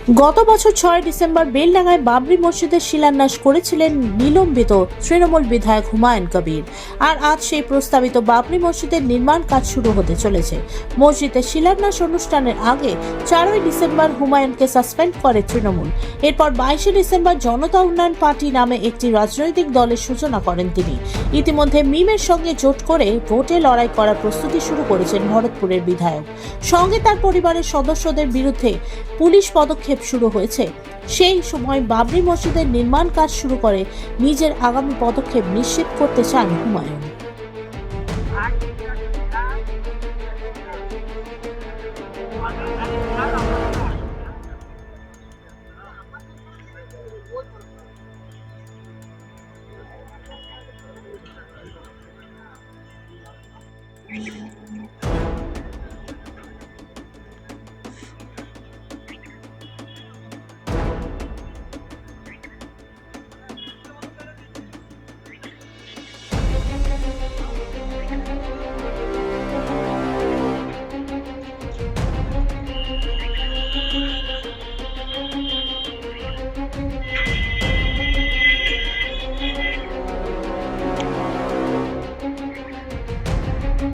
গত বছর 6 ডিসেম্বর বেলডাঙ্গায় বাবরি মসজিদের শিলান্যাস করেছিলেন নিলম্বিত তৃণমূল বিধায়ক হুমায়ুন কবির। আর আজ সেই প্রস্তাবিত বাবরি মসজিদের নির্মাণ কাজ শুরু হতে চলেছে। মসজিদের শিলান্যাস অনুষ্ঠানের আগে 4 ডিসেম্বর হুমায়ুনকে সাসপেন্ড করে তৃণমূল। এরপর 22 ডিসেম্বর জনতা উন্নয়ন পার্টি নামে একটি রাজনৈতিক দলের সূচনা করেন তিনি। ইতিমধ্যে মিমের সঙ্গে জোট করে ভোটে লড়াই করার প্রস্তুতি শুরু করেছেন ভরতপুরের বিধায়ক। সঙ্গে তার পরিবারের সদস্যদের বিরুদ্ধে পুলিশ পদক্ষেপ শুরু হয়েছে। সেই সময় বাবরি মসজিদের নির্মাণ কাজ শুরু করে নিজের আগামী পদক্ষেপ নিশ্চিত করতে চান হুমায়ুন।